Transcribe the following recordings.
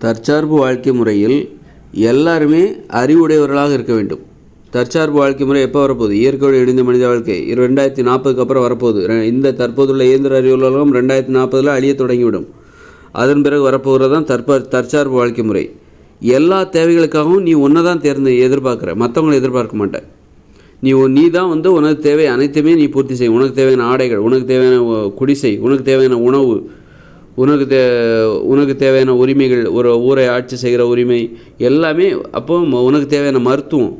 தற்சார்பு வாழ்க்கை முறையில் எல்லாருமே அறிவுடையவர்களாக இருக்க வேண்டும். தற்சார்பு வாழ்க்கை முறை எப்போ வரப்போகுது? இயற்கையோடு இணைந்த மனித வாழ்க்கை 2040க்கு அப்புறம் வரப்போகுது. இந்த தற்போதுள்ள இயந்திர அறிவுள்ள உலகம் 2040 அழிய தொடங்கிவிடும். அதன் பிறகு வரப்போகிறது தான் தற்சார்பு வாழ்க்கை முறை. எல்லா தேவைகளுக்காகவும் நீ ஒன்றை தான் எதிர்பார்க்குற, மற்றவங்களை எதிர்பார்க்க மாட்டேன். நீ தான் உனக்கு தேவை அனைத்துமே நீ பூர்த்தி செய். உனக்கு தேவையான ஆடைகள், உனக்கு தேவையான குடிசை, உனக்கு தேவையான உணவு, உனக்கு தேவையான உரிமைகள், ஒரு ஊரை ஆட்சி செய்கிற உரிமை எல்லாமே. அப்போது உனக்கு தேவையான மருத்துவம்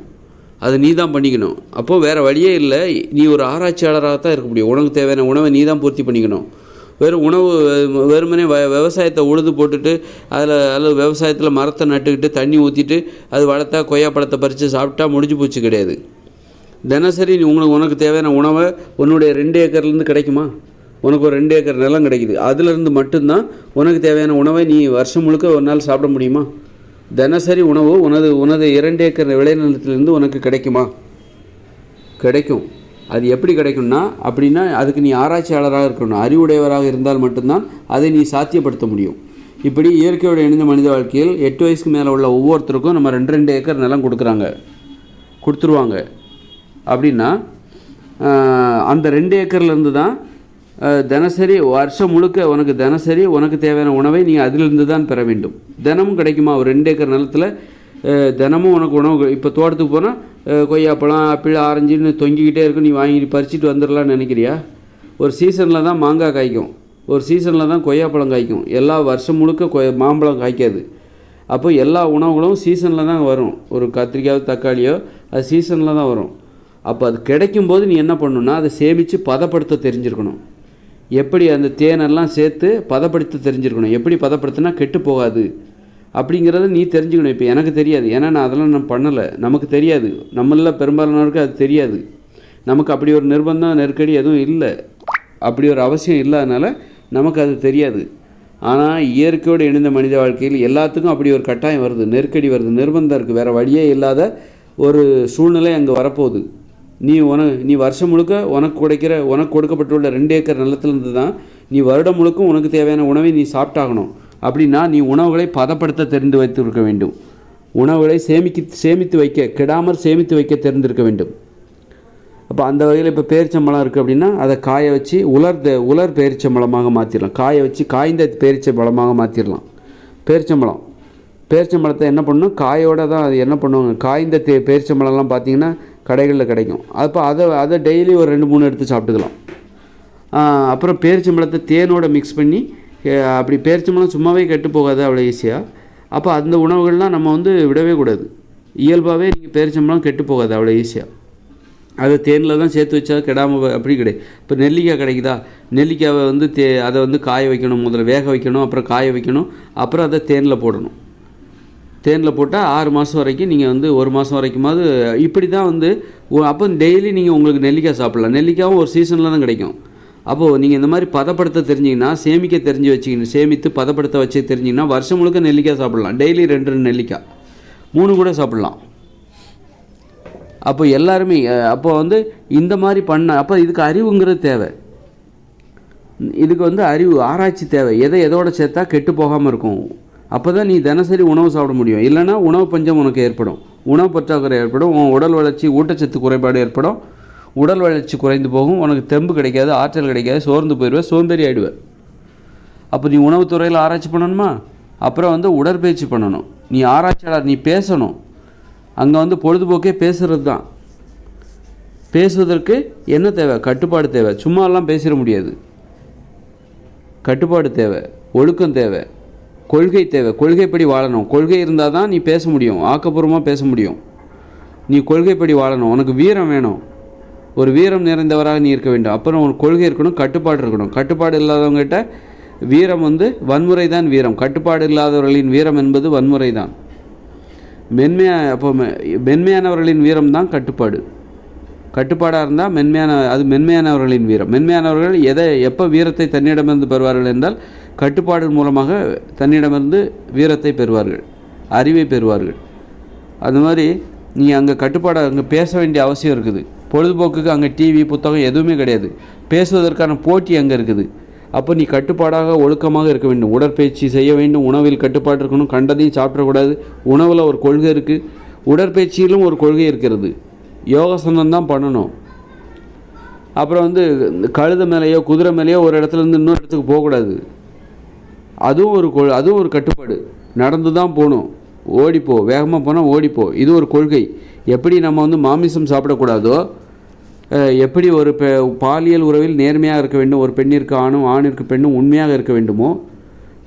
அது நீ தான் பண்ணிக்கணும். அப்போது வேறு வழியே இல்லை. நீ ஒரு ஆராய்ச்சியாளராக தான் இருக்க முடியும். உனக்கு தேவையான உணவை நீ தான் பூர்த்தி பண்ணிக்கணும். வெறுமனே விவசாயத்தை உழுது போட்டுட்டு அல்லது விவசாயத்தில் மரத்தை நட்டுக்கிட்டு தண்ணி ஊற்றிட்டு அது வளர்த்தா கொய்யா பழத்தை பறித்து சாப்பிட்டா முடிஞ்சு போச்சு கிடையாது. தினசரி உனக்கு தேவையான உணவை உன்னுடைய 2 ஏக்கர்லேருந்து கிடைக்குமா? உனக்கு ஒரு 2 ஏக்கர் நிலம் கிடைக்குது, அதிலிருந்து மட்டும்தான் உனக்கு தேவையான உணவை நீ வருஷம் முழுக்க ஒரு நாள் சாப்பிட முடியுமா? தினசரி உணவு உனது 2 ஏக்கர் விளைநிலத்திலிருந்து உனக்கு கிடைக்குமா? கிடைக்கும். அது எப்படி கிடைக்கும்னா, அப்படின்னா அதுக்கு நீ ஆராய்ச்சியாளராக இருக்கணும், அறிவுடையவராக இருந்தால் மட்டும்தான் அதை நீ சாத்தியப்படுத்த முடியும். இப்படி இயற்கையோடு இணைந்த மனித வாழ்க்கையில் 8 வயசுக்கு மேலே உள்ள ஒவ்வொருத்தருக்கும் நம்ம 2 ஏக்கர் நிலம் கொடுத்துருவாங்க. அப்படின்னா அந்த 2 ஏக்கர்லேருந்து தான் தினசரி வருஷம் முழுக்க உனக்கு தேவையான உணவை நீ அதிலிருந்து தான் பெற வேண்டும். தினமும் கிடைக்குமா? ஒரு 2 ஏக்கர் நிலத்தில் தினமும் உனக்கு உணவு. இப்போ தோட்டத்துக்கு போனால் கொய்யாப்பழம், ஆப்பிள், ஆரஞ்சுன்னு தொங்கிக்கிட்டே இருக்கும். நீ வாங்கி பறிச்சுட்டு வந்துடலான்னு நினைக்கிறியா? ஒரு சீசனில் தான் மாங்காய் காய்க்கும், ஒரு சீசனில் தான் கொய்யாப்பழம் காய்க்கும். எல்லா வருஷம் முழுக்க மாம்பழம் காய்க்காது. அப்போ எல்லா உணவுகளும் சீசனில் தான் வரும். ஒரு கத்திரிக்காயோ தக்காளியோ அது சீசனில் தான் வரும். அப்போ அது கிடைக்கும்போது நீ என்ன பண்ணணுன்னா, அதை சேமித்து பதப்படுத்த தெரிஞ்சிருக்கணும். எப்படி அந்த தேனெல்லாம் சேர்த்து பதப்படுத்த தெரிஞ்சிருக்கணும். எப்படி பதப்படுத்தினா கெட்டு போகாது அப்படிங்கிறத நீ தெரிஞ்சுக்கணும். இப்போ எனக்கு தெரியாது, ஏன்னா நான் பண்ணலை, நமக்கு தெரியாது. நம்மள பெரும்பாலானவருக்கு அது தெரியாது. நமக்கு அப்படி ஒரு நிர்பந்தம் நெருக்கடி எதுவும் இல்லை, அப்படி ஒரு அவசியம் இல்லாதனால நமக்கு அது தெரியாது. ஆனால் இயற்கையோடு இணைந்த மனித வாழ்க்கையில் எல்லாத்துக்கும் அப்படி ஒரு கட்டாயம் வருது, நெருக்கடி வருது, நிர்பந்தம் இருக்குது. வேறு வழியே இல்லாத ஒரு சூழ்நிலை அங்கே வரப்போகுது. நீ வருஷம் முழுக்க உனக்கு கொடுக்கப்பட்டுள்ள 2 ஏக்கர் நிலத்திலிருந்து தான் நீ வருடம் முழுக்க உனக்கு தேவையான உணவை நீ சாப்பிட்டாகணும். அப்படின்னா நீ உணவுகளை பதப்படுத்த தெரிந்து வைத்திருக்க வேண்டும். உணவுகளை சேமித்து வைக்க, கெடாமல் சேமித்து வைக்க தெரிந்திருக்க வேண்டும். அப்போ அந்த வகையில் இப்போ பேரிச்சம்பழம் இருக்குது அப்படின்னா அதை காய வச்சு உலர் பேரிச்சம்பழமாக மாற்றிடலாம். காய வச்சு காய்ந்த பேரிச்சம்பழமாக மாற்றிடலாம். பேரிச்சம்பழத்தை என்ன பண்ணணும், காயோட தான் அது என்ன பண்ணுவாங்க, காய்ந்த பேரிச்சம்பழம்லாம் பார்த்திங்கன்னா கடைகளில் கிடைக்கும். அப்போ அதை டெய்லி ஒரு 2-3 எடுத்து சாப்பிட்டுக்கலாம். அப்புறம் பேரிச்சம்பழத்தை தேனோட மிக்ஸ் பண்ணி, அப்படி பேரிச்சம்பழம் சும்மாவே கெட்டு போகாது அவ்வளோ ஈஸியாக. அப்போ அந்த உணவுகள்லாம் நம்ம விடவே கூடாது. இயல்பாகவே நீங்கள் பேரிச்சம்பழம் கெட்டு போகாது அவ்வளோ ஈஸியாக. அதை தேனில் தான் சேர்த்து வச்சா கெடாமல் அப்படி கிடையாது. இப்போ நெல்லிக்காய் கிடைக்குதா, நெல்லிக்காவை அதை காய வைக்கணும், முதல்ல வேக வைக்கணும், அப்புறம் காய வைக்கணும், அப்புறம் அதை தேனில் போடணும். தேனில் போட்டால் 6 மாதம் வரைக்கும் நீங்கள் 1 மாதம் வரைக்குமாவது இப்படி தான் அப்போ டெய்லி நீங்கள் உங்களுக்கு நெல்லிக்காய் சாப்பிட்லாம். நெல்லிக்காயும் ஒரு சீசனில் தான் கிடைக்கும். அப்போது நீங்கள் இந்த மாதிரி பதப்படுத்த தெரிஞ்சிங்கன்னா, சேமித்து பதப்படுத்த வச்சு தெரிஞ்சிங்கன்னா வருஷம் முழுக்க நெல்லிக்காய் சாப்பிட்லாம். டெய்லி 2 நெல்லிக்காய், 3 கூட சாப்பிட்லாம். அப்போ எல்லாருமே இந்த மாதிரி அப்போ இதுக்கு அறிவுங்கிறது தேவை. இதுக்கு அறிவு, ஆராய்ச்சி தேவை. எதோட சேர்த்தா கெட்டு போகாமல் இருக்கும். அப்போ தான் நீ தினசரி உணவு சாப்பிட முடியும். இல்லைனா உணவு பஞ்சம் உனக்கு ஏற்படும், உணவு பற்றாக்குறை ஏற்படும், உடல் வளர்ச்சி, ஊட்டச்சத்து குறைபாடு ஏற்படும், உடல் வளர்ச்சி குறைந்து போகும், உனக்கு தெம்பு கிடைக்காது, ஆற்றல் கிடைக்காது, சோர்ந்து போயிடுவேன், சோம்பேறி ஆகிடுவேன். அப்போ நீ உணவுத்துறையில் ஆராய்ச்சி பண்ணணுமா? அப்புறம் உடற்பயிற்சி பண்ணணும். நீ ஆராய்ச்சியாளர், நீ பேசணும். அங்கே பொழுதுபோக்கே பேசுகிறது தான். பேசுவதற்கு என்ன தேவை? கட்டுப்பாடு தேவை. சும்மாலாம் பேசிட முடியாது. கட்டுப்பாடு தேவை, ஒழுக்கம் தேவை, கொள்கை தேவை. கொள்கைப்படி வாழணும். கொள்கை இருந்தால் தான் நீ பேச முடியும், ஆக்கப்பூர்வமாக பேச முடியும். நீ கொள்கைப்படி வாழணும். உனக்கு வீரம் வேணும், ஒரு வீரம் நிறைந்தவராக நீ இருக்க வேண்டும். அப்புறம் உனக்கு கொள்கை இருக்கணும், கட்டுப்பாடு இருக்கணும். கட்டுப்பாடு இல்லாதவங்ககிட்ட வீரம் வன்முறை தான் வீரம். கட்டுப்பாடு இல்லாதவர்களின் வீரம் என்பது வன்முறை தான். மென்மையானவர்களின் வீரம் தான் கட்டுப்பாடாக இருந்தால் மென்மையானவர்களின் வீரம். மென்மையானவர்கள் எப்போ வீரத்தை தன்னிடமிருந்து பெறுவார்கள் என்றால் கட்டுப்பாடு மூலமாக தன்னிடமிருந்து வீரத்தை பெறுவார்கள், அறிவை பெறுவார்கள். அது மாதிரி நீ அங்கே அங்கே பேச வேண்டிய அவசியம் இருக்குது. பொழுதுபோக்குக்கு அங்கே டிவி, புத்தகம் எதுவுமே கிடையாது. பேசுவதற்கான போட்டி அங்கே இருக்குது. அப்போ நீ கட்டுப்பாடாக ஒழுக்கமாக இருக்க வேண்டும். உடற்பயிற்சி செய்ய வேண்டும், உணவில் கட்டுப்பாடு இருக்கணும், கண்டதையும் சாப்பிடக்கூடாது. உணவில் ஒரு கொள்கை இருக்குது, உடற்பயிற்சியிலும் ஒரு கொள்கை இருக்கிறது. யோகாசனம் தான் பண்ணணும். அப்புறம் கழுதை மேலேயோ குதிரை மேலேயோ ஒரு இடத்துலேருந்து இன்னொரு இடத்துக்கு போகக்கூடாது. அதுவும் ஒரு கட்டுப்பாடு. நடந்து தான் போகணும், ஓடிப்போ, வேகமாக போனால் ஓடிப்போ. இது ஒரு கொள்கை. எப்படி நம்ம மாமிசம் சாப்பிடக்கூடாதோ, எப்படி ஒரு பாலியல் உறவில் நேர்மையாக இருக்க வேண்டும், ஒரு பெண்ணிற்கு ஆணும் ஆணிற்கு பெண்ணும் உண்மையாக இருக்க வேண்டுமோ,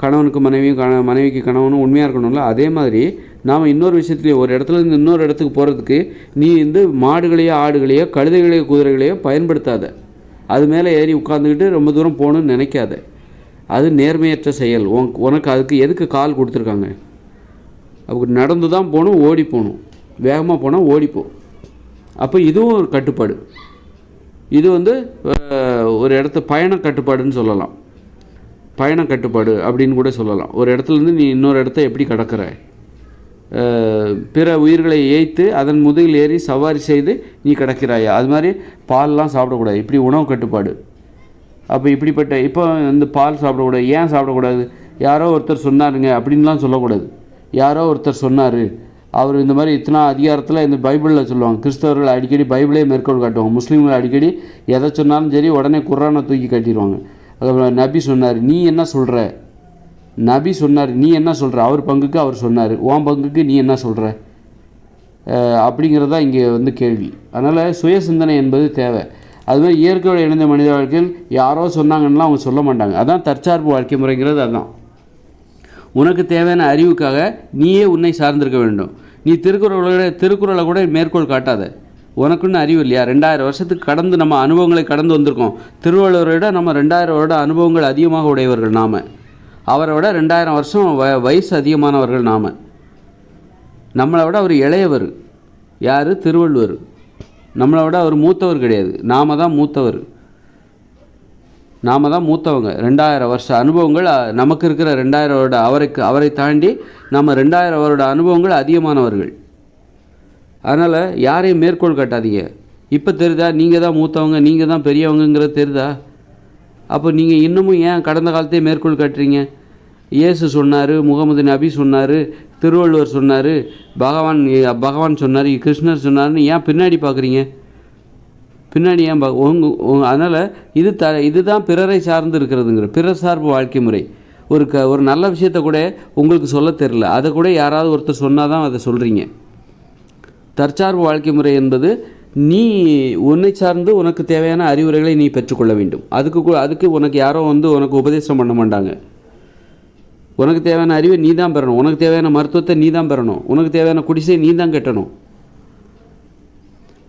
கணவனுக்கு மனைவியும் மனைவிக்கு கணவனும் உண்மையாக இருக்கணும்ல, அதே மாதிரி நாம் இன்னொரு விஷயத்துலையும் ஒரு இடத்துலேருந்து இன்னொரு இடத்துக்கு போகிறதுக்கு நீ மாடுகளையோ ஆடுகளையோ கழுதைகளையோ குதிரைகளையோ பயன்படுத்தாத. அது மேலே ஏறி உட்காந்துக்கிட்டு ரொம்ப தூரம் போகணுன்னு நினைக்காத. அது நேர்மையற்ற செயல். உனக்கு அதுக்கு எதுக்கு கால் கொடுத்துருக்காங்க? அப்போ நடந்து தான் போகணும், ஓடி போகணும். வேகமாக போனால் ஓடிப்போ. அப்போ இதுவும் ஒரு கட்டுப்பாடு. இது ஒரு இடத்து பயண கட்டுப்பாடுன்னு சொல்லலாம். பயண கட்டுப்பாடு அப்படின்னு கூட சொல்லலாம். ஒரு இடத்துலேருந்து நீ இன்னொரு இடத்த எப்படி கடக்கிற, பிற உயிர்களை ஏய்த்து அதன் முதுகில் ஏறி சவாரி செய்து நீ கிடக்கிறாயா, அது மாதிரி பால்லாம் சாப்பிடக்கூடாது. இப்படி உணவு கட்டுப்பாடு. அப்போ இப்படிப்பட்ட இப்போ பால் சாப்பிடக்கூடாது. ஏன் சாப்பிடக்கூடாது? யாரோ ஒருத்தர் சொன்னாருங்க அப்படின்லாம் சொல்லக்கூடாது. யாரோ ஒருத்தர் சொன்னார், அவர் இந்த மாதிரி இத்தனை அதிகாரத்தில் இந்த பைபிளில் சொல்லுவாங்க. கிறிஸ்தவர்கள் அடிக்கடி பைபிளே மேற்கோள் காட்டுவாங்க. முஸ்லீம்கள் அடிக்கடி எதை சொன்னாலும் சரி உடனே குர்ஆனை தூக்கி காட்டிடுவாங்க. நபி சொன்னார், நீ என்ன சொல்கிற? நபி சொன்னார், நீ என்ன சொல்கிற? அவர் பங்குக்கு அவர் சொன்னார், உன் பங்குக்கு நீ என்ன சொல்கிற? அப்படிங்கிறது தான் இங்கே கேள்வி. அதனால் சுய சிந்தனை என்பது தேவை. அதுமாதிரி இயற்கையோடு இணைந்த மனித வாழ்க்கையில் யாரோ சொன்னாங்கன்னா அவங்க சொல்ல மாட்டாங்க. அதான் தற்சார்பு வாழ்க்கை முறைங்கிறது. அதுதான் உனக்கு தேவையான அறிவுக்காக நீயே உன்னை சார்ந்திருக்க வேண்டும். நீ திருக்குறளை கூட மேற்கோள் காட்டாத. உனக்குன்னு அறிவு இல்லையா? 2000 வருஷத்துக்கு கடந்து நம்ம அனுபவங்களை கடந்து வந்திருக்கோம். திருவள்ளுவரை விட நம்ம 2000 வருட அனுபவங்கள் அதிகமாக உடையவர்கள் நாம். அவரை விட 2000 வருஷம் வயசு அதிகமானவர்கள் நாம். நம்மளை விட அவர் இளையவர். யார்? திருவள்ளுவர். நம்மளை விட அவர் மூத்தவர் கிடையாது. நாம் தான் மூத்தவர். நாம் தான் மூத்தவங்க. 2000 வருஷ அனுபவங்கள் நமக்கு இருக்கிற 2000 வருட அவரை தாண்டி நம்ம 2000 வருட அனுபவங்கள் அதிகமானவர்கள். அதனால் யாரையும் மேற்கோள் காட்டாதீங்க. இப்போ தெரியுதா நீங்கள் தான் மூத்தவங்க, நீங்கள் தான் பெரியவங்கிறது தெரியுதா? அப்போ நீங்கள் இன்னமும் ஏன் கடந்த காலத்தையே மேற்கோள் காட்டுறீங்க? இயேசு சொன்னார், முகமது நபி சொன்னார், திருவள்ளுவர் சொன்னார், பகவான் சொன்னார், கிருஷ்ணர் சொன்னார்னு ஏன் பின்னாடி பார்க்குறீங்க? பின்னாடி ஏன் அதனால் இதுதான் பிறரை சார்ந்து இருக்கிறதுங்கிற பிறர் சார்பு வாழ்க்கை முறை. ஒரு நல்ல விஷயத்தை கூட உங்களுக்கு சொல்ல தெரில, அதை கூட யாராவது ஒருத்தர் சொன்னால் தான் அதை சொல்கிறீங்க. தற்சார்பு வாழ்க்கை முறை என்பது நீ உன்னை சார்ந்து உனக்கு தேவையான அறிவுரைகளை நீ பெற்றுக்கொள்ள வேண்டும். அதுக்கு உனக்கு யாரோ உனக்கு உபதேசம் பண்ண மாட்டாங்க. உனக்கு தேவையான அறிவை நீ தான் பெறணும். உனக்கு தேவையான மருத்துவத்தை நீ தான் பெறணும். உனக்கு தேவையான குடிசை நீ தான் கட்டணும்.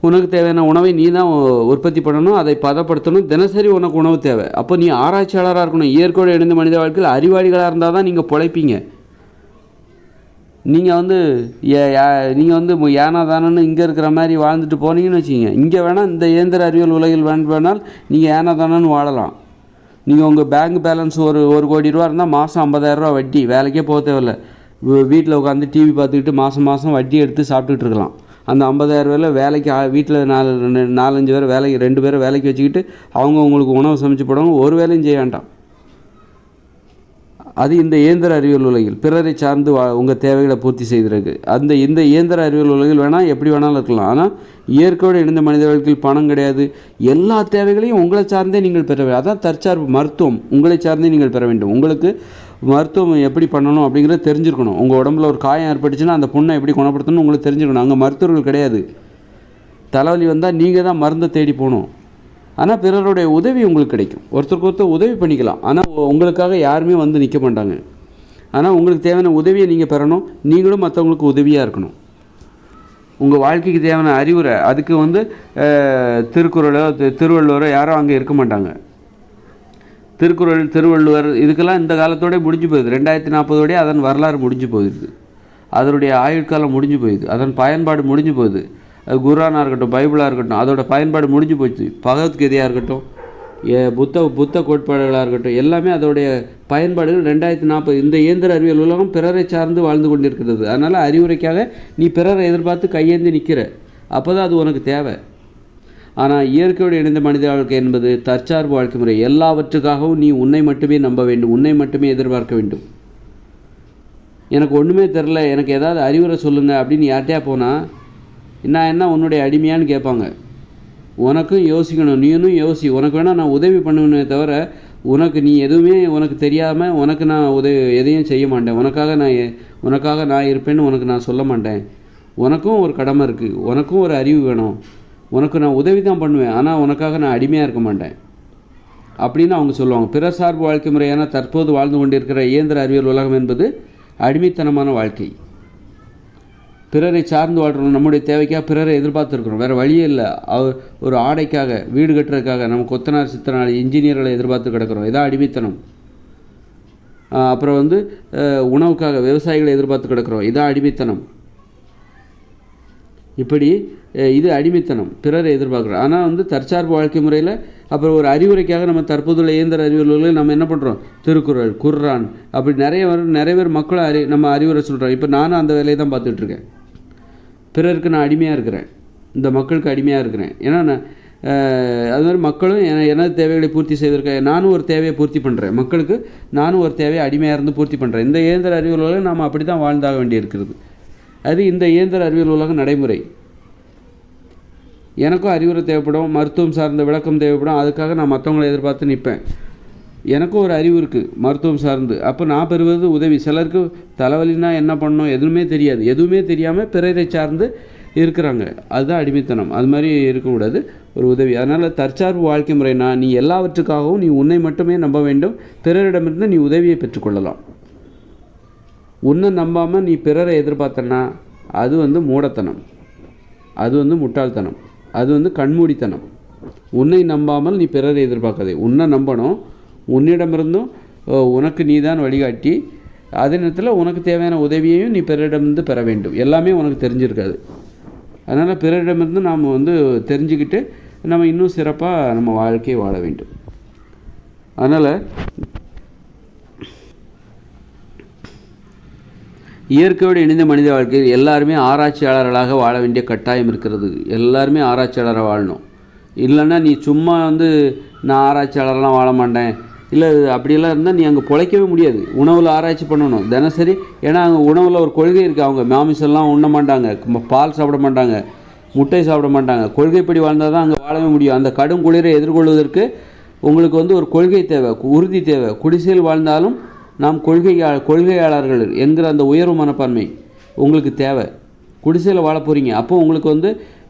உனக்கு தேவையான உணவை நீ தான் உற்பத்தி பண்ணணும், அதை பதப்படுத்தணும். தினசரி உனக்கு உணவு தேவை. அப்போ நீ ஆராய்ச்சியாளராக இருக்கணும். இயற்கையோடு இணைந்த மனித வாழ்க்கையில் அறிவாளிகளாக இருந்தால் தான் நீங்கள் பிழைப்பீங்க. நீங்கள் ஏனா தானன்னு இங்கே இருக்கிற மாதிரி வாழ்ந்துட்டு போனீங்கன்னு வச்சுக்கிங்க, இங்கே வேணால் இந்த இயந்திர அறிவியல் உலகில் வேணால் நீங்கள் ஏனா தானன்னு வாழலாம். நீங்கள் உங்கள் பேங்க் பேலன்ஸ் ஒரு 1 கோடி ரூபா இருந்தால் மாதம் 50,000 ரூபா வட்டி, வேலைக்கே போக தேவையில்லை. வீட்டில் உட்காந்து டிவி பார்த்துக்கிட்டு மாதம் வட்டி எடுத்து சாப்பிட்டுட்டு இருக்கலாம். அந்த 50,000 ரூபாயில் வேலைக்கு வீட்டில் 4-5 பேர் வேலைக்கு 2 பேரை வேலைக்கு வச்சுக்கிட்டு அவங்க உங்களுக்கு உணவு சமைச்சு போடுவாங்க. ஒரு வேலையும் செய்ய வேண்டாம். அது இந்த இயந்திர அறிவியல் உலகில் பிறரை சார்ந்து உங்கள் தேவைகளை பூர்த்தி செய்திருக்கு. இந்த இயந்திர அறிவியல் உலகில் வேணால் எப்படி வேணாலும் இருக்கலாம். ஆனால் இயற்கையோடு இணைந்த மனித வாழ்க்கையில் பணம் கிடையாது. எல்லா தேவைகளையும் உங்களை சார்ந்தே நீங்கள் பெற வேண்டும். அதான் தற்சார்பு. மருத்துவம் உங்களை சார்ந்தே நீங்கள் பெற வேண்டும். உங்களுக்கு மருத்துவம் எப்படி பண்ணணும் அப்படிங்கிறத தெரிஞ்சிருக்கணும். உங்கள் உடம்புல ஒரு காயம் ஏற்பட்டுச்சுன்னா அந்த புண்ணை எப்படி குணப்படுத்தணும் உங்களுக்கு தெரிஞ்சுக்கணும். அங்கே மருத்துவர்கள் கிடையாது. தலைவலி வந்தால் நீங்கள் தான் மருந்தை தேடி போகணும். ஆனால் பிறருடைய உதவி உங்களுக்கு கிடைக்கும். ஒருத்தருக்கு ஒருத்தர் உதவி பண்ணிக்கலாம். ஆனால் உங்களுக்காக யாருமே நிற்க மாட்டாங்க. ஆனால் உங்களுக்கு தேவையான உதவியை நீங்கள் பெறணும். நீங்களும் மற்றவங்களுக்கு உதவியாக இருக்கணும். உங்கள் வாழ்க்கைக்கு தேவையான அறிவுரை அதுக்கு திருக்குறளோ திருவள்ளுவரோ யாரோ அங்கே இருக்க மாட்டாங்க. திருவள்ளுவர் இதுக்கெல்லாம் இந்த காலத்தோடய முடிஞ்சு போயிடுது. 2040 அதன் வரலாறு முடிஞ்சு போயிடுது. அதனுடைய ஆயுட்காலம் முடிஞ்சு போயிடுது. அதன் பயன்பாடு முடிஞ்சு போகுது. அது குர்ஆனாக இருக்கட்டும், பைபிளாக இருக்கட்டும், அதோட பயன்பாடு முடிஞ்சு போச்சு. பகவத்கீதையாக இருக்கட்டும், புத்த கோட்பாடுகளாக இருக்கட்டும், எல்லாமே அதோடைய பயன்பாடுகள் 2040. இந்த இயந்திர அறிவியல் உலகம் பிறரை சார்ந்து வாழ்ந்து கொண்டிருக்கிறது. அதனால் அறிவுரைக்காக நீ பிறரை எதிர்பார்த்து கையேந்தி நிற்கிற. அப்போ தான் அது உனக்கு தேவை. ஆனால் இயற்கையோடு இணைந்த மனித வாழ்க்கை என்பது தற்சார்பு வாழ்க்கை முறை. எல்லாவற்றுக்காகவும் நீ உன்னை மட்டுமே நம்ப வேண்டும், உன்னை மட்டுமே எதிர்பார்க்க வேண்டும். எனக்கு ஒன்றுமே தெரில, எனக்கு ஏதாவது அறிவுரை சொல்லுங்கள் அப்படின்னு யார்கிட்டயா போனால் நான் என்ன உன்னுடைய அடிமையான்னு கேட்பாங்க. உனக்கும் யோசிக்கணும், நீனும் யோசி. உனக்கு வேணால் நான் உதவி பண்ணுவேனே தவிர உனக்கு நீ எதுவுமே உனக்கு தெரியாமல் உனக்கு நான் எதையும் செய்ய மாட்டேன். உனக்காக நான் இருப்பேன்னு உனக்கு நான் சொல்ல மாட்டேன். உனக்கும் ஒரு கடமை இருக்குது, உனக்கும் ஒரு அறிவு வேணும். உனக்கு நான் உதவி தான் பண்ணுவேன், ஆனால் உனக்காக நான் அடிமையாக இருக்க மாட்டேன் அப்படின்னு அவங்க சொல்லுவாங்க. பிறர் சார்பு வாழ்க்கை முறையான தற்போது வாழ்ந்து கொண்டிருக்கிற இயந்திர அறிவியல் உலகம் என்பது அடிமைத்தனமான வாழ்க்கை. பிறரை சார்ந்து வாழ்கிறோம், நம்முடைய தேவைக்காக பிறரை எதிர்பார்த்துருக்குறோம், வேறு வழியே இல்லை. ஒரு ஆடைக்காக, வீடு கட்டுறதுக்காக நம்ம கொத்தனார் சித்தனார் இன்ஜினியர்களை எதிர்பார்த்து கிடக்கிறோம், இதான் அடிமைத்தனம். அப்புறம் உணவுக்காக விவசாயிகளை எதிர்பார்த்து கிடக்கிறோம், இதான் அடிமைத்தனம். இப்படி இது அடிமைத்தனம், பிறரை எதிர்பார்க்குறோம். ஆனால் தற்சார்பு வாழ்க்கை முறையில் அப்புறம் ஒரு அறிவுரைக்காக நம்ம தற்போதுள்ள இயந்திர அறிவியல்களில் நம்ம என்ன பண்ணுறோம், திருக்குறள், குர்ஆன், அப்படி நிறைய பேர் மக்களும் நம்ம அறிவுரை சொல்கிறோம். இப்போ நானும் அந்த வேலையை தான் பார்த்துட்ருக்கேன். பிறருக்கு நான் அடிமையாக இருக்கிறேன், இந்த மக்களுக்கு அடிமையாக இருக்கிறேன். ஏன்னா அது மாதிரி மக்களும் எனது தேவைகளை பூர்த்தி செய்வதற்காக நானும் ஒரு தேவையை பூர்த்தி பண்ணுறேன், மக்களுக்கு நானும் ஒரு தேவையை அடிமையாக இருந்து பூர்த்தி பண்ணுறேன். இந்த இயந்திர அறிவியல் நாம் அப்படி தான் வாழ்ந்தாக வேண்டியிருக்கிறது. அது இந்த இயந்திர அறிவியல் உலக நடைமுறை. எனக்கும் அறிவுரை தேவைப்படும், மருத்துவம் சார்ந்த விளக்கம் தேவைப்படும், அதுக்காக நான் மற்றவங்களை எதிர்பார்த்து நிற்பேன். எனக்கும் ஒரு அறிவு இருக்குது மருத்துவம் சார்ந்து, அப்போ நான் பெறுவது உதவி. சிலருக்கு தலைவலினா என்ன பண்ணணும் எதுவுமே தெரியாது, எதுவுமே தெரியாமல் பிறரை சார்ந்து இருக்கிறாங்க, அதுதான் அடிமைத்தனம். அது மாதிரி இருக்கக்கூடாது, ஒரு உதவி. அதனால் தற்சார்பு வாழ்க்கை முறைனா நீ எல்லாவற்றுக்காகவும் நீ உன்னை மட்டுமே நம்ப வேண்டும், பிறரிடமிருந்து நீ உதவியை பெற்றுக்கொள்ளலாம். உன்னை நம்பாமல் நீ பிறரை எதிர்பார்த்தனா அது மூடத்தனம், அது முட்டாள்தனம், அது கண்மூடித்தனம். உன்னை நம்பாமல் நீ பிறரை எதிர்பார்க்காதே, உன்னை நம்பணும். உன்னிடமிருந்தும் உனக்கு நீ தான் வழிகாட்டி, அதே நேரத்தில் உனக்கு தேவையான உதவியையும் நீ பிறரிடமிருந்து பெற வேண்டும். எல்லாமே உனக்கு தெரிஞ்சிருக்காது. அதனால் பிறரிடமிருந்து நாம் தெரிஞ்சுக்கிட்டு நம்ம இன்னும் சிறப்பாக நம்ம வாழ்க்கையை வாழ வேண்டும். அதனால் இயற்கையோடு இணைந்த மனித வாழ்க்கையில் எல்லாருமே ஆராய்ச்சியாளர்களாக வாழ வேண்டிய கட்டாயம் இருக்கிறது. எல்லாருமே ஆராய்ச்சியாளராக வாழணும். இல்லைன்னா நீ சும்மா நான் ஆராய்ச்சியாளர்லாம் வாழ மாட்டேன், இல்லை அப்படியெல்லாம் இருந்தால் நீ அங்கே பிழைக்கவே முடியாது. உணவில் ஆராய்ச்சி பண்ணணும் தினசரி. ஏன்னா அங்கே உணவில் ஒரு கொள்கை இருக்குது, அவங்க மாமிசம்லாம் உண்ண மாட்டாங்க, பால் சாப்பிட மாட்டாங்க, முட்டை சாப்பிட மாட்டாங்க. கொள்கைப்படி வாழ்ந்தால் தான் அங்கே வாழவே முடியும். அந்த கடும் குளிரை எதிர்கொள்வதற்கு உங்களுக்கு ஒரு கொள்கை தேவை, உறுதி தேவை. குடிசையில் வாழ்ந்தாலும் நாம் கொள்கையாளர்கள் என்கிற அந்த உயர்வு மனப்பான்மை உங்களுக்கு தேவை. குடிசையில் வாழ போகிறீங்க, அப்போ உங்களுக்கு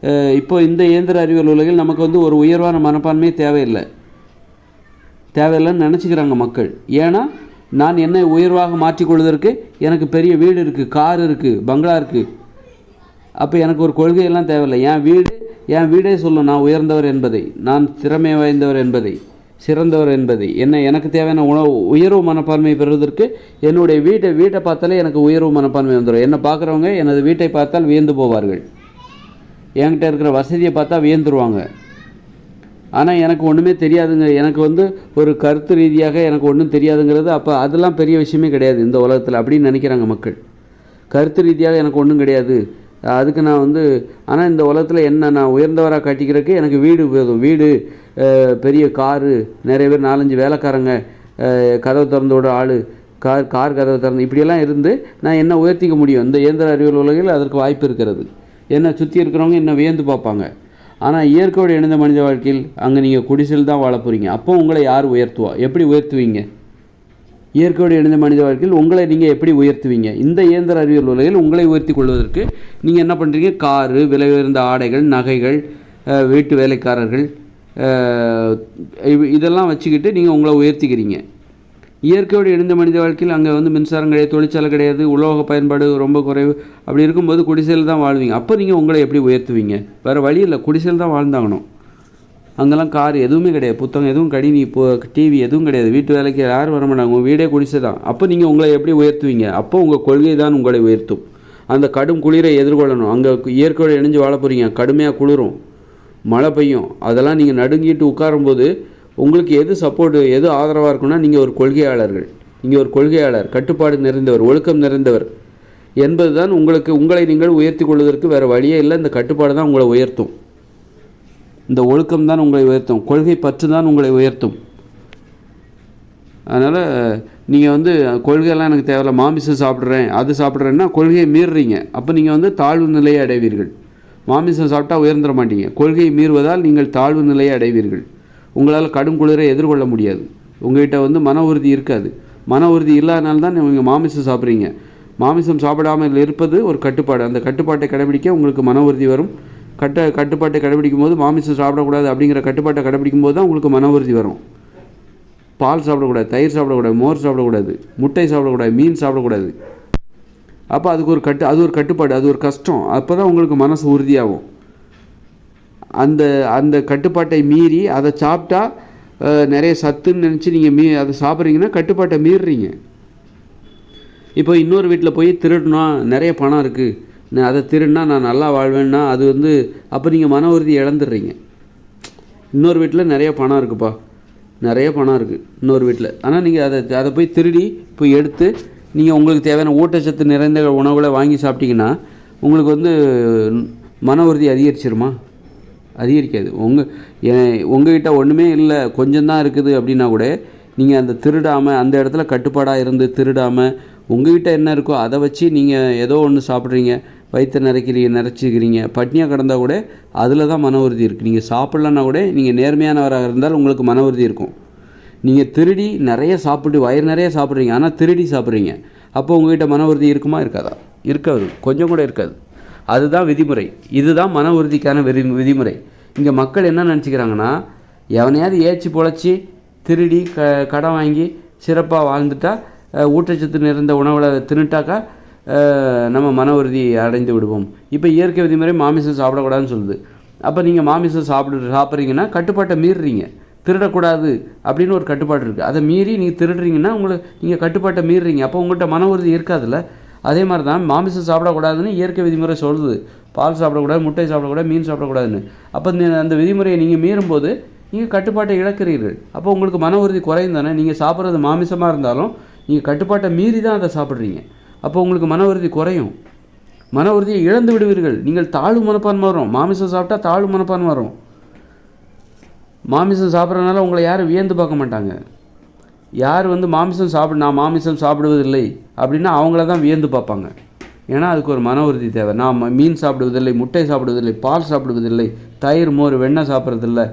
இப்போ இந்த இயந்திர அறிவியல் உலகில் நமக்கு ஒரு உயர்வான மனப்பான்மை தேவையில்லைன்னு நினச்சிக்கிறாங்க மக்கள். ஏன்னா நான் என்னை உயர்வாக மாற்றிக்கொள்வதற்கு எனக்கு பெரிய வீடு இருக்குது, கார் இருக்குது, பங்களா இருக்குது. அப்போ எனக்கு ஒரு கொள்கையெல்லாம் தேவையில்லை. என் வீடே சொல்லும் நான் உயர்ந்தவர் என்பதை, நான் திறமை வாய்ந்தவர் என்பதை, சிறந்தவர் என்பதை. எனக்கு தேவையான உயர்வு மனப்பான்மை பெறுவதற்கு என்னுடைய வீட்டை பார்த்தாலே எனக்கு உயர்வு மனப்பான்மை வந்துடும். என்னை பார்க்குறவங்க எனது வீட்டை பார்த்தால் வியந்து போவார்கள், என்கிட்ட இருக்கிற வசதியை பார்த்தா வியந்துருவாங்க. ஆனால் எனக்கு ஒன்றுமே தெரியாதுங்க, எனக்கு ஒரு கருத்து ரீதியாக எனக்கு ஒன்றும் தெரியாதுங்கிறது. அப்போ அதெல்லாம் பெரிய விஷயமே கிடையாது இந்த உலகத்தில் அப்படின்னு நினைக்கிறாங்க மக்கள். கருத்து ரீதியாக எனக்கு ஒன்றும் கிடையாது, அதுக்கு நான் ஆனால் இந்த உலகத்தில் நான் உயர்ந்தவராக காட்டிக்கிறதுக்கு எனக்கு வீடு போதும், வீடு, பெரிய காரு, நிறைய பேர் 4-5 வேலைக்காரங்க, கதவு திறந்தோட ஆள், கார் கதவை திறந்து, இப்படியெல்லாம் இருந்து நான் என்ன உயர்த்திக்க முடியும். இந்த இயந்திர அறிவியல் உலகில் அதற்கு வாய்ப்பு இருக்கிறது. என்னை சுற்றி இருக்கிறவங்க என்ன வியந்து பார்ப்பாங்க. ஆனால் இயற்கையோடு இணைந்த மனித வாழ்க்கையில் அங்கே நீங்கள் குடிசையில் தான் வாழ போகிறீங்க. அப்போ உங்களை யார் உயர்த்துவா? எப்படி உயர்த்துவீங்க? இயற்கையோடு இணைந்த மனித வாழ்க்கையில் உங்களை நீங்கள் எப்படி உயர்த்துவீங்க? இந்த இயந்திர அறிவியல் உலகில் உங்களை உயர்த்தி கொள்வதற்கு நீங்கள் என்ன பண்ணுறீங்க? காரு, விலை உயர்ந்த ஆடைகள், நகைகள், வீட்டு வேலைக்காரர்கள், இதெல்லாம் வச்சுக்கிட்டு நீங்கள் உங்களை உயர்த்திக்கிறீங்க. இயற்கையோடு இணைந்த மனித வாழ்க்கையில் அங்கே மின்சாரம் கிடையாது, தொழிற்சாலை கிடையாது, உலோக பயன்பாடு ரொம்ப குறைவு. அப்படி இருக்கும்போது குடிசையில் தான் வாழ்வீங்க. அப்போ நீங்கள் உங்களை எப்படி உயர்த்துவீங்க? வேறு வழி இல்லை, குடிசையில் தான் வாழ்ந்தாகணும். அங்கெல்லாம் கார் எதுவுமே கிடையாது, புத்தகம் எதுவும், கணினி, டிவி எதுவும் கிடையாது, வீட்டு வேலைக்கு யாரும் வர மாட்டாங்க, உங்கள் வீடே குடிசை தான். அப்போ நீங்கள் உங்களை எப்படி உயர்த்துவீங்க? அப்போ உங்கள் கொள்கை தான் உங்களை உயர்த்தும். அந்த கடும் குளிரை எதிர்கொள்ளணும். அங்கே இயற்கையோடு இணைஞ்சு வாழ போகிறீங்க, கடுமையாக குளிரும், மழை பெய்யும், அதெல்லாம் நீங்கள் நடுங்கிட்டு உட்காரும்போது உங்களுக்கு எது சப்போர்ட்டு, எது ஆதரவாக இருக்குன்னா நீங்கள் ஒரு கொள்கையாளர்கள், நீங்கள் ஒரு கொள்கையாளர், கட்டுப்பாடு நிறைந்தவர், ஒழுக்கம் நிறைந்தவர் என்பது தான் உங்களை நீங்கள் உயர்த்தி கொள்வதற்கு வேறு வழியே இல்லை. இந்த கட்டுப்பாடு தான் உங்களை உயர்த்தும். இந்த ஒழுக்கம் தான் உங்களை உயர்த்தும், கொள்கை பற்று தான் உங்களை உயர்த்தும். அதனால் நீங்கள் வந்து கொள்கையெல்லாம் எனக்கு தேவையில்ல, மாமிசம் சாப்பிட்றேன் அது சாப்பிட்றேன்னா கொள்கையை மீறுறீங்க. அப்போ நீங்கள் வந்து தாழ்வு நிலையை அடைவீர்கள். மாமிசம் சாப்பிட்டா உயர்ந்துட மாட்டீங்க. கொள்கையை மீறுவதால் நீங்கள் தாழ்வு நிலையை அடைவீர்கள். உங்களால் கடும் குளிரை எதிர்கொள்ள முடியாது. உங்கள்கிட்ட வந்து மன உறுதி இருக்காது. மன உறுதி இல்லாதனால்தான் நீங்கள் மாமிசம் சாப்பிட்றீங்க. மாமிசம் சாப்பிடாமல் இருப்பது ஒரு கட்டுப்பாடு. அந்த கட்டுப்பாட்டை கடைபிடிக்க உங்களுக்கு மன உறுதி வரும். கட்டுப்பாட்டை கடைபிடிக்கும் போது மாமிசம் சாப்பிடக்கூடாது அப்படிங்கிற கட்டுப்பாட்டை கடைபிடிக்கும் போது தான் உங்களுக்கு மன உறுதி வரும். பால் சாப்பிடக்கூடாது, தயிர் சாப்பிடக்கூடாது, மோர் சாப்பிடக்கூடாது, முட்டை சாப்பிடக்கூடாது, மீன் சாப்பிடக்கூடாது. அப்போ அது ஒரு கட்டுப்பாடு, அது ஒரு கஷ்டம். அப்போ தான் உங்களுக்கு மனசு உறுதியாகும். அந்த கட்டுப்பாட்டை மீறி அதை சாப்பிட்டா நிறைய சத்துன்னு நினச்சி நீங்கள் அதை சாப்பிட்றீங்கன்னா கட்டுப்பாட்டை மீறுறீங்க. இப்போ இன்னொரு வீட்டில் போய் திருடினா நிறைய பணம் இருக்குது, நான் அதை திருடினா நான் நல்லா வாழ்வேன்னா அது வந்து அப்போ நீங்கள் மன உறுதி இழந்துடுறீங்க. இன்னொரு வீட்டில் நிறைய பணம் இருக்குப்பா, நிறைய பணம் இருக்குது இன்னொரு வீட்டில், ஆனால் நீங்கள் அதை போய் திருடி போய் எடுத்து நீங்கள் உங்களுக்கு தேவையான ஊட்டச்சத்து நிறைந்த உணவுகளை வாங்கி சாப்பிட்டீங்கன்னா உங்களுக்கு வந்து மன உறுதி அதிகரிச்சிருமா? அதிகரிக்காது. உங்கள்கிட்ட ஒன்றுமே இல்லை, கொஞ்சம்தான் இருக்குது அப்படின்னா கூட நீங்கள் அந்த திருடாமல், அந்த இடத்துல கட்டுப்பாடாக இருந்து திருடாமல் உங்கள்கிட்ட என்ன இருக்கோ அதை வச்சு நீங்கள் ஏதோ ஒன்று சாப்பிட்றீங்க, வயிற்றை நிறைச்சிக்கிறீங்க, பட்னியாக கிடந்தால் கூட அதில் தான் மன உறுதி இருக்குது. நீங்கள் சாப்பிட்லன்னா கூட நீங்கள் நேர்மையானவராக இருந்தால் உங்களுக்கு மன உறுதி இருக்கும். நீங்கள் திருடி நிறைய சாப்பிட்டு வயிறு நிறைய சாப்பிட்றீங்க, ஆனால் திருடி சாப்பிட்றீங்க, அப்போ உங்கள்கிட்ட மன உறுதி இருக்குமா? இருக்காதா? இருக்காது, கொஞ்சம் கூட இருக்காது. அதுதான் விதிமுறை. இதுதான் மன உறுதிக்கான விதிமுறை. இங்கே மக்கள் என்ன நினச்சிக்கிறாங்கன்னா, எவனையாவது ஏச்சு பொழைச்சி திருடி கடன் வாங்கி சிறப்பாக வாழ்ந்துட்டா, ஊட்டச்சத்து நிறைந்த உணவுகளை தின்னுட்டாக்கா நம்ம மன உறுதி அடைந்து விடுவோம். இப்போ இயற்கை விதிமுறை மாமிசம் சாப்பிடக்கூடாதுன்னு சொல்லுது. அப்போ நீங்கள் மாமிசம் சாப்பிட்றீங்கன்னா கட்டுப்பாட்டை மீறுறீங்க. திருடக்கூடாது அப்படின்னு ஒரு கட்டுப்பாடு இருக்குது, அதை மீறி நீங்கள் திருடுறீங்கன்னா நீங்கள் கட்டுப்பாட்டை மீறுறீங்க. அப்போ உங்கள்கிட்ட மன உறுதி இருக்காதுல்ல. அதே மாதிரி தான் மாமிசம் சாப்பிடக்கூடாதுன்னு இயற்கை விதிமுறை சொல்லுது. பால் சாப்பிடக்கூடாது, முட்டை சாப்பிடக்கூடாது, மீன் சாப்பிடக்கூடாதுன்னு. அப்போ அந்த விதிமுறையை நீங்கள் மீறும்போது நீங்கள் கட்டுப்பாட்டை இழக்கிறீர்கள். அப்போ உங்களுக்கு மன உறுதி குறையும் தானே. நீங்கள் சாப்பிட்றது மாமிசமாக இருந்தாலும் நீங்கள் கட்டுப்பாட்டை மீறி தான் அதை சாப்பிட்றீங்க. அப்போ உங்களுக்கு மன உறுதி குறையும். மன உறுதியை இழந்து விடுவீர்கள். நீங்கள் தாழ்வு மனப்பான்மை வரும். மாமிசம் சாப்பிட்டா தாழ்வு மனப்பான்மை வரும். மாமிசம் சாப்பிட்றதுனால உங்களை யாரும் வியந்து பார்க்க மாட்டாங்க. யார் வந்து நான் மாமிசம் சாப்பிடுவதில்லை அப்படின்னா அவங்கள தான் வியந்து பார்ப்பாங்க. ஏன்னா அதுக்கு ஒரு மன உறுதி தேவை. நான் மீன் சாப்பிடுவதில்லை, முட்டை சாப்பிடுவதில்லை, பால் சாப்பிடுவதில்லை, தயிர், மோர், வெண்ணெய் சாப்பிட்றதில்லை,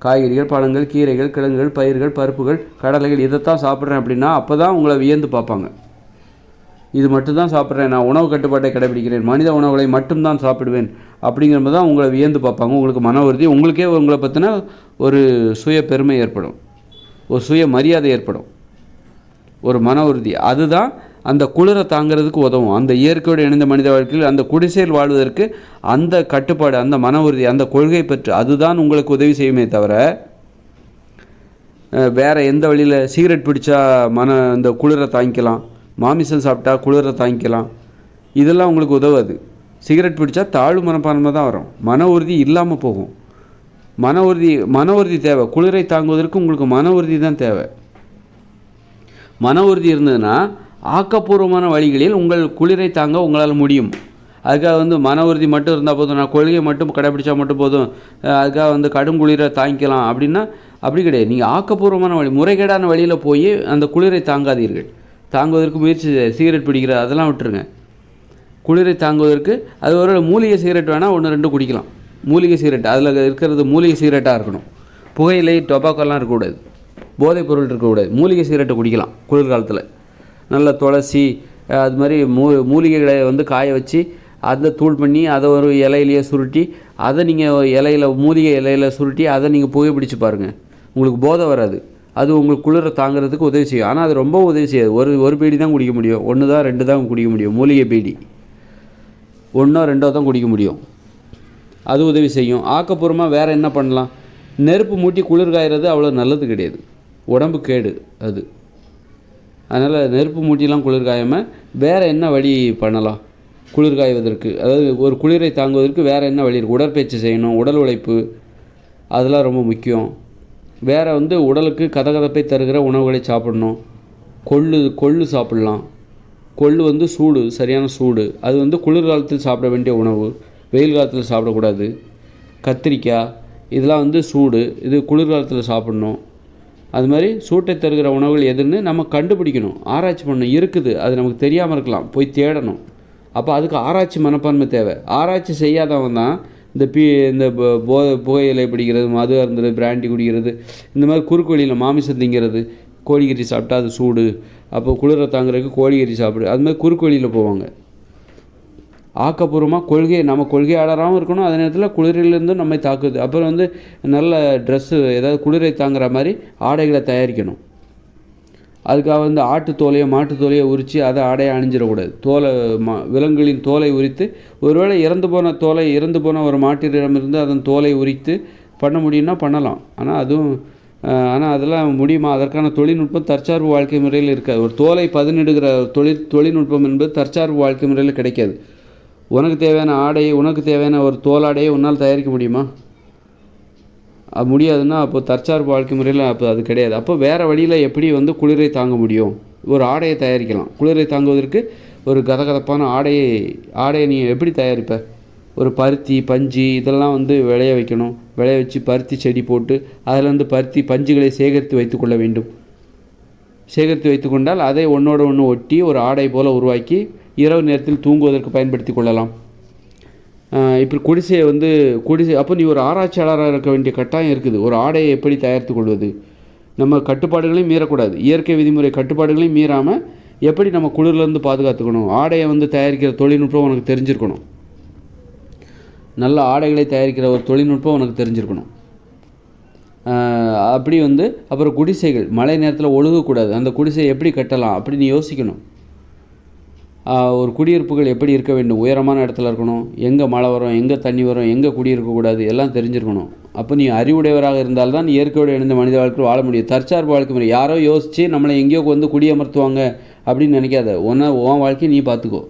காய்கறிகள், பழங்கள், கீரைகள், கிழங்குகள், பயிர்கள், பருப்புகள், கடலைகள் இதைத்தான் சாப்பிட்றேன் அப்படின்னா அப்போ தான் உங்களை வியந்து பார்ப்பாங்க. இது மட்டும்தான் சாப்பிட்றேன், நான் உணவு கட்டுப்பாட்டை கடைபிடிக்கிறேன், மனித உணவுகளை மட்டும்தான் சாப்பிடுவேன் அப்படிங்கிறப்ப தான் உங்களை வியந்து பார்ப்பாங்க. உங்களுக்கு மன உறுதி, உங்களுக்கே உங்களை பற்றின ஒரு சுய பெருமை ஏற்படும், ஒரு சுய மரியாதை ஏற்படும், ஒரு மன உறுதி. அதுதான் அந்த குளிரை தாங்கிறதுக்கு உதவும். அந்த இயற்கையோடு இணைந்த மனித வாழ்க்கையில் அந்த குடிசையில் வாழ்வதற்கு அந்த கட்டுப்பாடு, அந்த மன உறுதி, அந்த கொள்கை பற்று அதுதான் உங்களுக்கு உதவி செய்யுமே தவிர வேறு எந்த வழியில் சிகரெட் பிடிச்சா இந்த குளிரை தாங்கிக்கலாம், மாமிசம் சாப்பிட்டா குளிரை தாங்கிக்கலாம், இதெல்லாம் உங்களுக்கு உதவாது. சிகரெட் பிடிச்சா தாழ்வு மனப்பான்மை தான் வரும், மன உறுதி இல்லாமல் போகும். மன உறுதி தேவை. குளிரை தாங்குவதற்கு உங்களுக்கு மன உறுதி தான் தேவை. மன உறுதி இருந்ததுன்னா ஆக்கப்பூர்வமான வழிகளில் உங்கள் குளிரை தாங்க உங்களால் முடியும். அதுக்காக மன உறுதி மட்டும் இருந்தால் போதும், நான் கொள்கையை மட்டும் கடைபிடிச்சா மட்டும் போதும், அதுக்காக கடும் குளிரை தாங்கிக்கலாம் அப்படின்னா அப்படி கிடையாது. நீங்கள் ஆக்கப்பூர்வமான வழி, முறைகேடான வழியில் போய் அந்த குளிரை தாங்காதீர்கள். தாங்குவதற்கு முயற்சி சிகரெட் பிடிக்கிற அதெல்லாம் விட்டுருங்க. குளிரை தாங்குவதற்கு அது ஒரு மூலிகை சிகரெட் வேணால் 1-2 குடிக்கலாம். மூலிகை சிகரெட், அதில் இருக்கிறது மூலிகை சிகரெட்டாக இருக்கணும். புகையிலை, டொபாக்கோலாம் இருக்கக்கூடாது, போதைப் பொருள் இருக்கக்கூடாது. மூலிகை சிகரெட்டை குடிக்கலாம் குளிர்காலத்தில். நல்ல துளசி அது மாதிரி மூலிகைகளை காய வச்சு அதை தூள் பண்ணி அதை ஒரு இலையிலையே சுருட்டி அதை நீங்கள் மூலிகை இலையில் சுருட்டி அதை நீங்கள் புகைப்பிடிச்சு பாருங்கள், உங்களுக்கு போதை வராது. அது உங்களுக்கு குளிரை தாங்கிறதுக்கு உதவி செய்யும். ஆனால் அது ரொம்ப உதவி செய்யாது. ஒரு பீடி தான் குடிக்க முடியும், 1 தான் 2 தான் குடிக்க முடியும். மூலிகை பீடி 1 2 தான் குடிக்க முடியும். அது உதவி செய்யும். ஆக்கப்பூர்வமாக வேறு என்ன பண்ணலாம்? நெருப்பு மூட்டி குளிர் காய்கிறது அவ்வளோ நல்லது கிடையாது, உடம்பு கேடு அது. அதனால் நெருப்பு மூட்டிலாம் குளிர் காயாமல் வேறு என்ன வழி பண்ணலாம் குளிர் காய்வதற்கு? அதாவது ஒரு குளிரை தாங்குவதற்கு வேறு என்ன வழி இருக்குது? உடற்பயிற்சி செய்யணும், உடல் உழைப்பு, அதெல்லாம் ரொம்ப முக்கியம். வேறு உடலுக்கு கதகதப்பை தருகிற உணவுகளை சாப்பிடணும். கொள்ளு சாப்பிட்லாம். கொள்ளு சூடு, சரியான சூடு. அது குளிர்காலத்தில் சாப்பிட வேண்டிய உணவு, வெயில் காலத்தில் சாப்பிடக்கூடாது. கத்திரிக்காய் இதெல்லாம் வந்து சூடு, இது குளிர்காலத்தில் சாப்பிட்ணும். அது மாதிரி சூட்டை தருகிற உணவுகள் எதுன்னு நம்ம கண்டுபிடிக்கணும், ஆராய்ச்சி பண்ணணும். இருக்குது, அது நமக்கு தெரியாமல் இருக்கலாம், போய் தேடணும். அப்போ அதுக்கு ஆராய்ச்சி மனப்பான்மை தேவை. ஆராய்ச்சி செய்யாதவன் தான் இந்த புகையிலை பிடிக்கிறது, மது அருந்துறது, பிராண்டி குடிக்கிறது, இந்த மாதிரி குறுக்கு வழியில் மாமிசம் திங்கிறது. கோழிக்கறி சாப்பிட்டா அது சூடு, அப்போ குளிரை தாங்கிறதுக்கு கோழிக்கறி சாப்பிடு, அது மாதிரி குறுக்கு வழியில் போவாங்க. ஆக்கப்பூர்வமாக நம்ம கொள்கையாளராகவும் இருக்கணும், அதே நேரத்தில் குளிரிலிருந்தும் நம்மை தாக்குது. அப்புறம் வந்து நல்ல ட்ரெஸ்ஸு, ஏதாவது குளிரை தாங்குற மாதிரி ஆடைகளை தயாரிக்கணும். அதுக்காக வந்து ஆட்டுத்தோலையோ மாட்டுத்தோலையோ உரித்து அதை ஆடையை அணிஞ்சிடக்கூடாது. விலங்குகளின் தோலை உரித்து, ஒருவேளை இறந்து போன ஒரு மாட்டிடமிருந்து அதன் தோலை உரித்து பண்ண முடியும்னா பண்ணலாம். ஆனால் அதெல்லாம் முடியுமா? அதற்கான தொழில்நுட்பம் தற்சார்பு வாழ்க்கை முறையில் இருக்காது. ஒரு தோலை பதனிடுகிற தொழில்நுட்பம் என்பது தற்சார்பு வாழ்க்கை முறையில் கிடைக்காது. உனக்கு தேவையான ஆடையை, உனக்கு தேவையான ஒரு தோலாடையை உன்னால் தயாரிக்க முடியுமா? அது முடியாதுன்னா அப்போ தற்சார்பு வாழ்க்கை முறையில் அப்போ அது கிடையாது. அப்போ வேறு வழியில் எப்படி வந்து குளிரை தாங்க முடியும்? ஒரு ஆடையை தயாரிக்கலாம். குளிரை தாங்குவதற்கு ஒரு கதகதப்பான ஆடையை நீ எப்படி தயாரிப்ப? ஒரு பருத்தி, பஞ்சு இதெல்லாம் வந்து விளைய வைக்கணும். விளைய வச்சு பருத்தி செடி போட்டு அதில் வந்து பருத்தி பஞ்சுகளை சேகரித்து வைத்துக்கொள்ள வேண்டும். சேகரித்து வைத்து கொண்டால் அதை ஒன்றோடு ஒன்று ஒட்டி ஒரு ஆடை போல் உருவாக்கி இரவு நேரத்தில் தூங்குவதற்கு பயன்படுத்தி கொள்ளலாம். இப்படி குடிசை அப்போ நீ ஒரு ஆராய்ச்சியாளராக இருக்க வேண்டிய கட்டாயம் இருக்குது. ஒரு ஆடையை எப்படி தயாரித்து கொள்வது? நம்ம கட்டுப்பாடுகளையும் மீறக்கூடாது. இயற்கை விதிமுறை கட்டுப்பாடுகளையும் மீறாமல் எப்படி நம்ம குளிர்லேருந்து பாதுகாத்துக்கணும்? ஆடையை வந்து தயாரிக்கிற தொழில்நுட்பம் உனக்கு தெரிஞ்சிருக்கணும். நல்ல ஆடைகளை தயாரிக்கிற ஒரு தொழில்நுட்பம் உனக்கு தெரிஞ்சிருக்கணும். அப்படி வந்து அப்புறம் குடிசைகள் மழை நேரத்தில் ஒழுகக்கூடாது. அந்த குடிசையை எப்படி கட்டலாம் அப்படி நீ யோசிக்கணும். ஒரு குடியிருப்புகள் எப்படி இருக்க வேண்டும்? உயரமான இடத்துல இருக்கணும். எங்கே மழை வரும், எங்கே தண்ணி வரும், எங்கே குடியிருக்கக்கூடாது எல்லாம் தெரிஞ்சிருக்கணும். அப்போ நீ அறிவுடையவராக இருந்தால்தான் இயற்கையோடு இணைந்த மனித வாழ்க்கையில் வாழ முடியும். தற்சார்பு வாழ்க்கை முறை யாரோ யோசித்து நம்மளை எங்கேயோ வந்து குடியமர்த்துவாங்க அப்படின்னு நினைக்காத. உன் வாழ்க்கையை நீ பார்த்துக்கோ.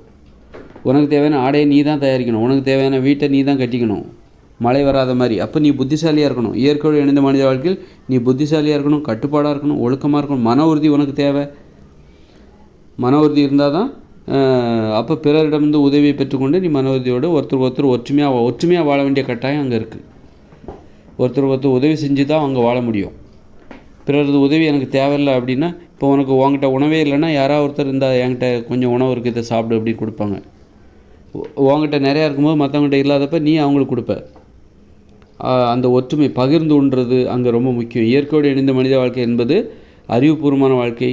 உனக்கு தேவையான ஆடையை நீ தான் தயாரிக்கணும். உனக்கு தேவையான வீட்டை நீ தான் கட்டிக்கணும், மழை வராத மாதிரி. அப்போ நீ புத்திசாலியாக இருக்கணும். இயற்கையோடு இணைந்த மனித வாழ்க்கையில் நீ புத்திசாலியாக இருக்கணும், கட்டுப்பாடாக இருக்கணும், ஒழுக்கமாக இருக்கணும். மன உறுதி உனக்கு தேவை. மன உறுதி இருந்தால் தான் அப்போ பிறரிடமிருந்து உதவியை பெற்றுக்கொண்டு நீ மன உறுதியோடு ஒருத்தர் ஒற்றுமையாக வாழ வேண்டிய கட்டாயம் அங்கே இருக்குது. ஒருத்தர் உதவி செஞ்சு தான் அங்கே வாழ முடியும். பிறரது உதவி எனக்கு தேவையில்லை அப்படின்னா, இப்போ உங்ககிட்ட உணவே இல்லைன்னா யாராவது ஒருத்தர் இருந்தால் என்கிட்ட கொஞ்சம் உணவு இருக்குது, இதை சாப்பிடு அப்படின்னு கொடுப்பாங்க. உங்ககிட்ட நிறையா இருக்கும்போது மற்றவங்ககிட்ட இல்லாதப்ப நீ அவங்களுக்கு கொடுப்ப. அந்த ஒற்றுமை பகிர்ந்து உண்றது அங்கே ரொம்ப முக்கியம். இயற்கையோடு இணைந்த மனித வாழ்க்கை என்பது அறிவுபூர்வமான வாழ்க்கை,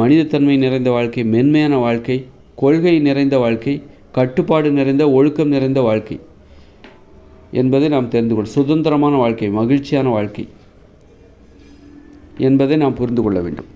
மனிதத்தன்மை நிறைந்த வாழ்க்கை, மென்மையான வாழ்க்கை, கொள்கை நிறைந்த வாழ்க்கை, கட்டுப்பாடு நிறைந்த ஒழுக்கம் நிறைந்த வாழ்க்கை என்பதை நாம் தெரிந்து கொள்ள, சுதந்திரமான வாழ்க்கை, மகிழ்ச்சியான வாழ்க்கை என்பதை நாம் புரிந்து கொள்ள வேண்டும்.